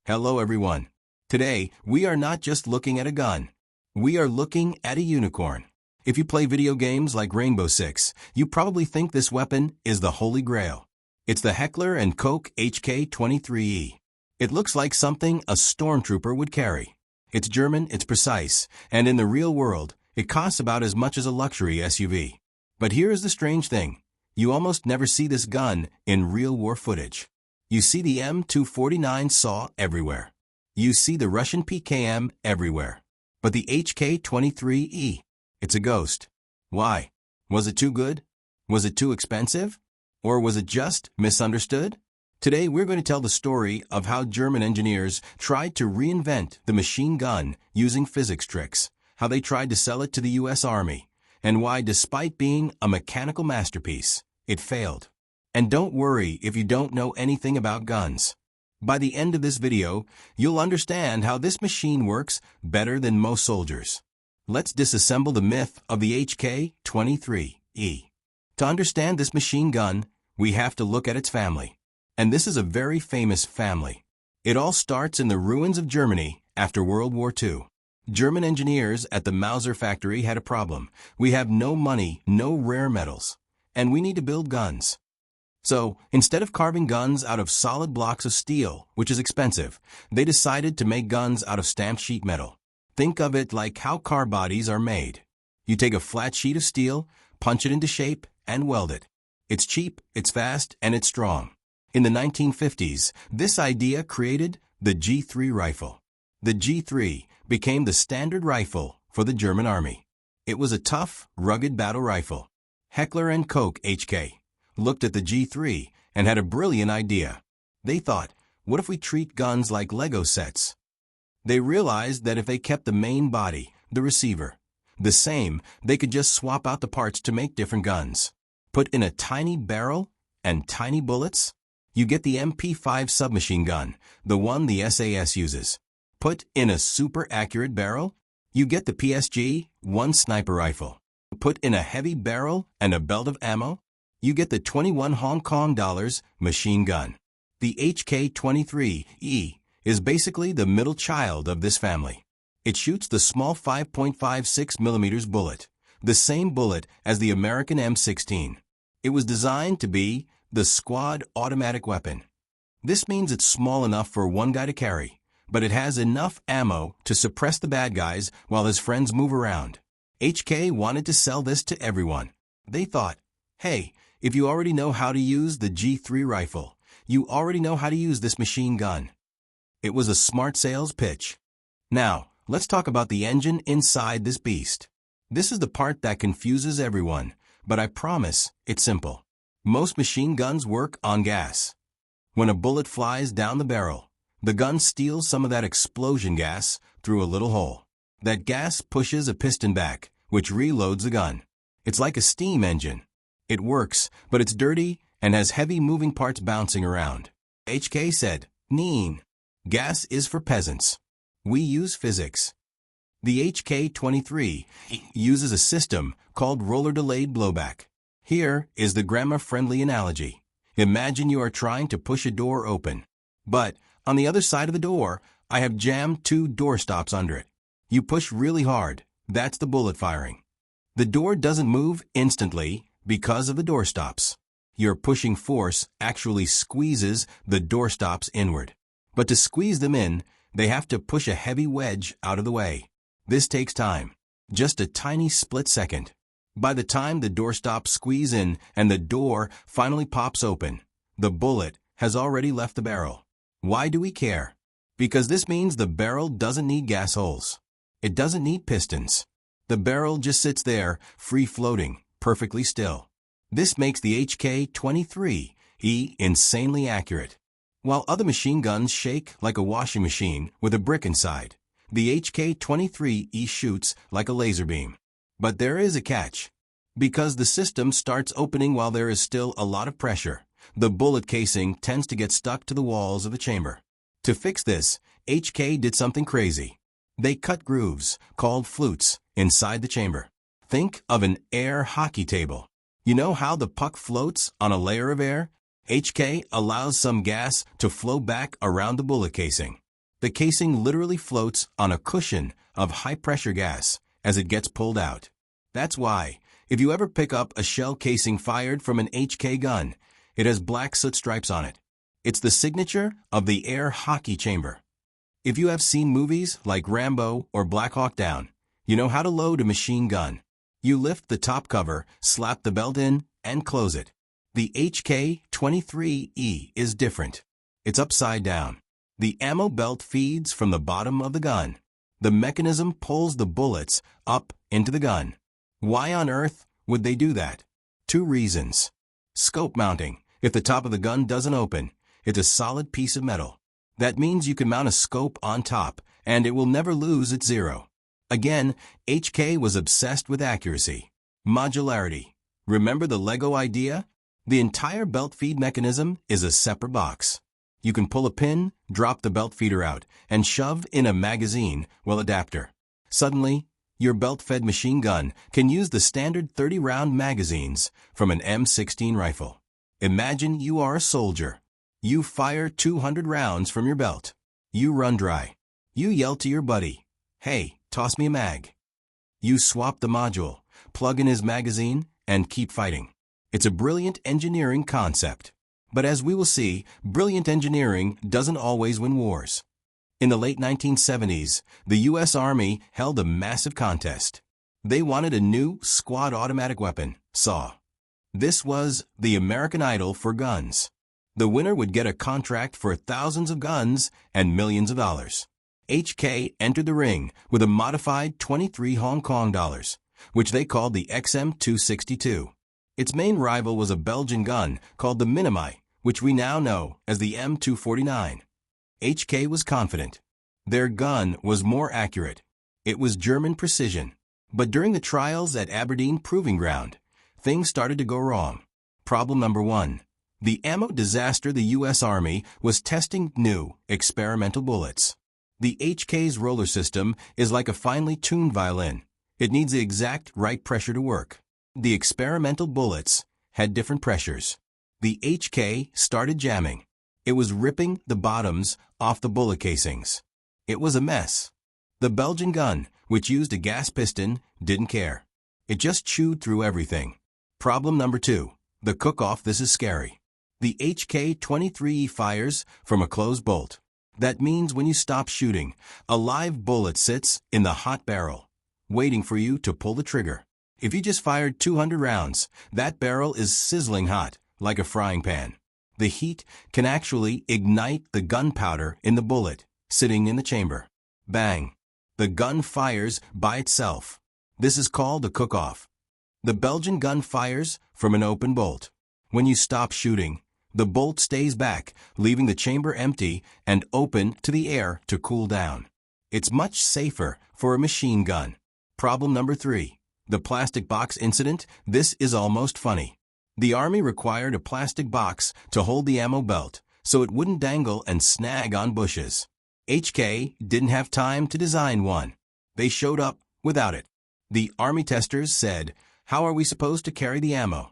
Hello everyone. Today, we are not just looking at a gun. We are looking at a unicorn. If you play video games like Rainbow Six, you probably think this weapon is the Holy Grail. It's the Heckler Koch HK23E. It looks like something a stormtrooper would carry. It's German, it's precise, and in the real world, it costs about as much as a luxury SUV. But here is the strange thing. You almost never see this gun in real war footage. You see the M249 SAW everywhere. You see the Russian PKM everywhere. But the HK23E, it's a ghost. Why? Was it too good? Was it too expensive? Or was it just misunderstood? Today we're going to tell the story of how German engineers tried to reinvent the machine gun using physics tricks, how they tried to sell it to the US Army, and why, despite being a mechanical masterpiece, it failed. And don't worry if you don't know anything about guns. By the end of this video, you'll understand how this machine works better than most soldiers. Let's disassemble the myth of the HK23E. To understand this machine gun, we have to look at its family. And this is a very famous family. It all starts in the ruins of Germany after World War II. German engineers at the Mauser factory had a problem. We have no money, no rare metals, and we need to build guns. So, instead of carving guns out of solid blocks of steel, which is expensive, they decided to make guns out of stamped sheet metal. Think of it like how car bodies are made. You take a flat sheet of steel, punch it into shape, and weld it. It's cheap, it's fast, and it's strong. In the 1950s, this idea created the G3 rifle. The G3 became the standard rifle for the German army. It was a tough, rugged battle rifle. Heckler Koch HK looked at the G3 and had a brilliant idea. They thought, what if we treat guns like Lego sets? They realized that if they kept the main body, the receiver, the same, they could just swap out the parts to make different guns. Put in a tiny barrel and tiny bullets, you get the MP5 submachine gun, the one the SAS uses. Put in a super accurate barrel, you get the PSG-1 sniper rifle. Put in a heavy barrel and a belt of ammo, you get the 21 Hong Kong dollars machine gun. The HK23E is basically the middle child of this family. It shoots the small 5.56mm bullet, the same bullet as the American M16. It was designed to be the squad automatic weapon. This means it's small enough for one guy to carry, but it has enough ammo to suppress the bad guys while his friends move around. HK wanted to sell this to everyone. They thought, hey, if you already know how to use the G3 rifle, you already know how to use this machine gun. It was a smart sales pitch. Now, let's talk about the engine inside this beast. This is the part that confuses everyone, but I promise it's simple. Most machine guns work on gas. When a bullet flies down the barrel, the gun steals some of that explosion gas through a little hole. That gas pushes a piston back, which reloads the gun. It's like a steam engine. It works, but it's dirty and has heavy moving parts bouncing around. HK said, "Neen. Gas is for peasants. We use physics." The HK23 uses a system called roller-delayed blowback. Here is the grammar-friendly analogy. Imagine you are trying to push a door open. But on the other side of the door, I have jammed two door stops under it. You push really hard. That's the bullet firing. The door doesn't move instantly because of the door stops. Your pushing force actually squeezes the door stops inward. But to squeeze them in, they have to push a heavy wedge out of the way. This takes time. Just a tiny split second. By the time the door stops squeeze in and the door finally pops open, the bullet has already left the barrel. Why do we care? Because this means the barrel doesn't need gas holes. It doesn't need pistons. The barrel just sits there, free-floating, perfectly still. This makes the HK23E insanely accurate. While other machine guns shake like a washing machine with a brick inside, the HK23E shoots like a laser beam. But there is a catch. Because the system starts opening while there is still a lot of pressure, the bullet casing tends to get stuck to the walls of the chamber. To fix this, HK did something crazy. They cut grooves, called flutes, inside the chamber. Think of an air hockey table. You know how the puck floats on a layer of air? HK allows some gas to flow back around the bullet casing. The casing literally floats on a cushion of high-pressure gas as it gets pulled out. That's why, if you ever pick up a shell casing fired from an HK gun, it has black soot stripes on it. It's the signature of the air hockey chamber. If you have seen movies like Rambo or Black Hawk Down, you know how to load a machine gun. You lift the top cover, slap the belt in, and close it. The HK23E is different. It's upside down. The ammo belt feeds from the bottom of the gun. The mechanism pulls the bullets up into the gun. Why on earth would they do that? 2 reasons. Scope mounting. If the top of the gun doesn't open, it's a solid piece of metal. That means you can mount a scope on top, and it will never lose its zero. Again, HK was obsessed with accuracy. Modularity. Remember the Lego idea? The entire belt feed mechanism is a separate box. You can pull a pin, drop the belt feeder out, and shove in a magazine, adapter. Suddenly, your belt-fed machine gun can use the standard 30-round magazines from an M16 rifle. Imagine you are a soldier. You fire 200 rounds from your belt. You run dry. You yell to your buddy, "Hey, toss me a mag." You swap the module, plug in his magazine, and keep fighting. It's a brilliant engineering concept. But as we will see, brilliant engineering doesn't always win wars. In the late 1970s, the U.S. Army held a massive contest. They wanted a new squad automatic weapon, SAW. This was the American Idol for guns. The winner would get a contract for thousands of guns and millions of dollars. HK entered the ring with a modified 23 Hong Kong dollars, which they called the XM262. Its main rival was a Belgian gun called the Minimi, which we now know as the M249. HK was confident. Their gun was more accurate. It was German precision. But during the trials at Aberdeen Proving Ground, things started to go wrong. Problem number 1. The ammo disaster. The U.S. Army was testing new, experimental bullets. The HK's roller system is like a finely tuned violin. It needs the exact right pressure to work. The experimental bullets had different pressures. The HK started jamming. It was ripping the bottoms off the bullet casings. It was a mess. The Belgian gun, which used a gas piston, didn't care. It just chewed through everything. Problem number 2. The cook-off. This is scary. The HK23E fires from a closed bolt. That means when you stop shooting, a live bullet sits in the hot barrel, waiting for you to pull the trigger. If you just fired 200 rounds, that barrel is sizzling hot, like a frying pan. The heat can actually ignite the gunpowder in the bullet, sitting in the chamber. Bang! The gun fires by itself. This is called a cook-off. The Belgian gun fires from an open bolt. When you stop shooting, the bolt stays back, leaving the chamber empty and open to the air to cool down. It's much safer for a machine gun. Problem number 3. The plastic box incident. This is almost funny. The Army required a plastic box to hold the ammo belt so it wouldn't dangle and snag on bushes. HK didn't have time to design one. They showed up without it. The Army testers said, "How are we supposed to carry the ammo?"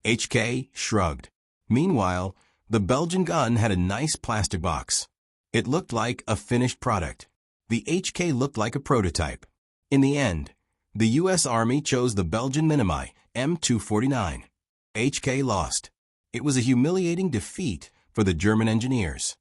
HK shrugged. Meanwhile, the Belgian gun had a nice plastic box. It looked like a finished product. The HK looked like a prototype. In the end, the U.S. Army chose the Belgian Minimi, M249. HK lost. It was a humiliating defeat for the German engineers.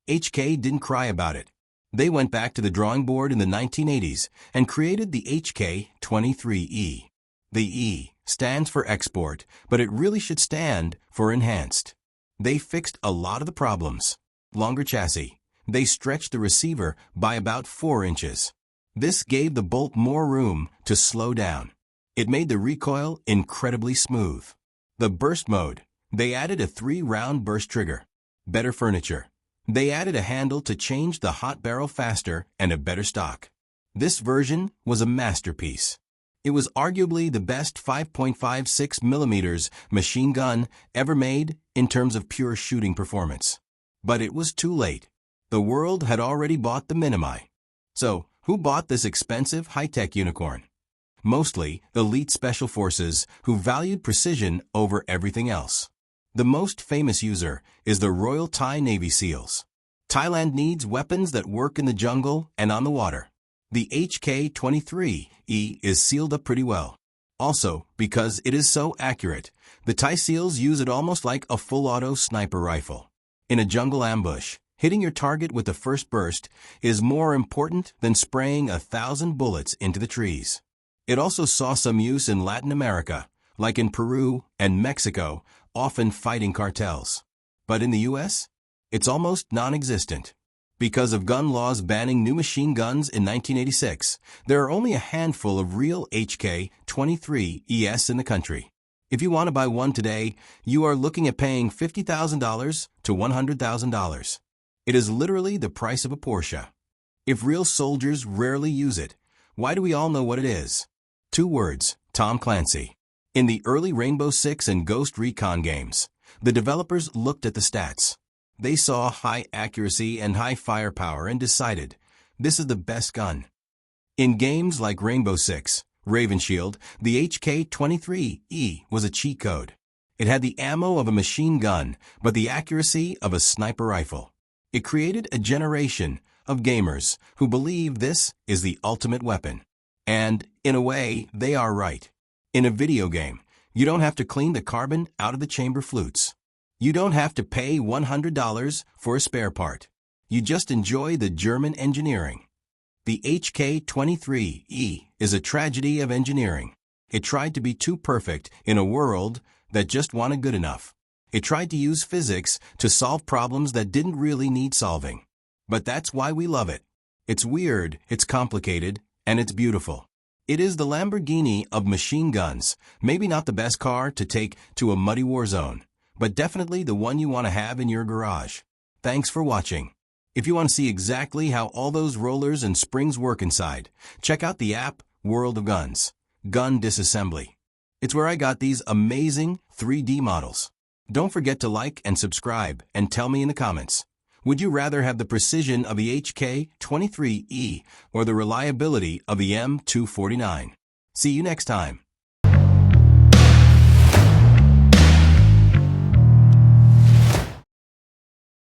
HK didn't cry about it. They went back to the drawing board in the 1980s and created the HK23E. The E stands for export, but it really should stand for enhanced. They fixed a lot of the problems. Longer chassis. They stretched the receiver by about 4 inches. This gave the bolt more room to slow down. It made the recoil incredibly smooth. The burst mode. They added a 3-round burst trigger. Better furniture. They added a handle to change the hot barrel faster and a better stock. This version was a masterpiece. It was arguably the best 5.56 mm machine gun ever made in terms of pure shooting performance. But it was too late. The world had already bought the Minimi. So, who bought this expensive high-tech unicorn? Mostly elite special forces who valued precision over everything else. The most famous user is the Royal Thai Navy SEALs. Thailand needs weapons that work in the jungle and on the water. The HK23E is sealed up pretty well. Also, because it is so accurate, the Thai SEALs use it almost like a full-auto sniper rifle. In a jungle ambush, hitting your target with the first burst is more important than spraying 1,000 bullets into the trees. It also saw some use in Latin America, like in Peru and Mexico, often fighting cartels. But in the US, it's almost non-existent. Because of gun laws banning new machine guns in 1986, there are only a handful of real HK23ES in the country. If you want to buy one today, you are looking at paying $50,000 to $100,000. It is literally the price of a Porsche. If real soldiers rarely use it, why do we all know what it is? 2 words, Tom Clancy. In the early Rainbow Six and Ghost Recon games, the developers looked at the stats. They saw high accuracy and high firepower and decided, this is the best gun. In games like Rainbow Six, Raven Shield, the HK23E was a cheat code. It had the ammo of a machine gun, but the accuracy of a sniper rifle. It created a generation of gamers who believe this is the ultimate weapon. And, in a way, they are right. In a video game, you don't have to clean the carbon out of the chamber flutes. You don't have to pay $100 for a spare part. You just enjoy the German engineering. The HK23E is a tragedy of engineering. It tried to be too perfect in a world that just wanted good enough. It tried to use physics to solve problems that didn't really need solving. But that's why we love it. It's weird, it's complicated, and it's beautiful. It is the Lamborghini of machine guns, maybe not the best car to take to a muddy war zone, but definitely the one you want to have in your garage. Thanks for watching. If you want to see exactly how all those rollers and springs work inside, check out the app World of Guns, Gun Disassembly. It's where I got these amazing 3D models. Don't forget to like and subscribe and tell me in the comments. Would you rather have the precision of the HK23E or the reliability of the M249? See you next time.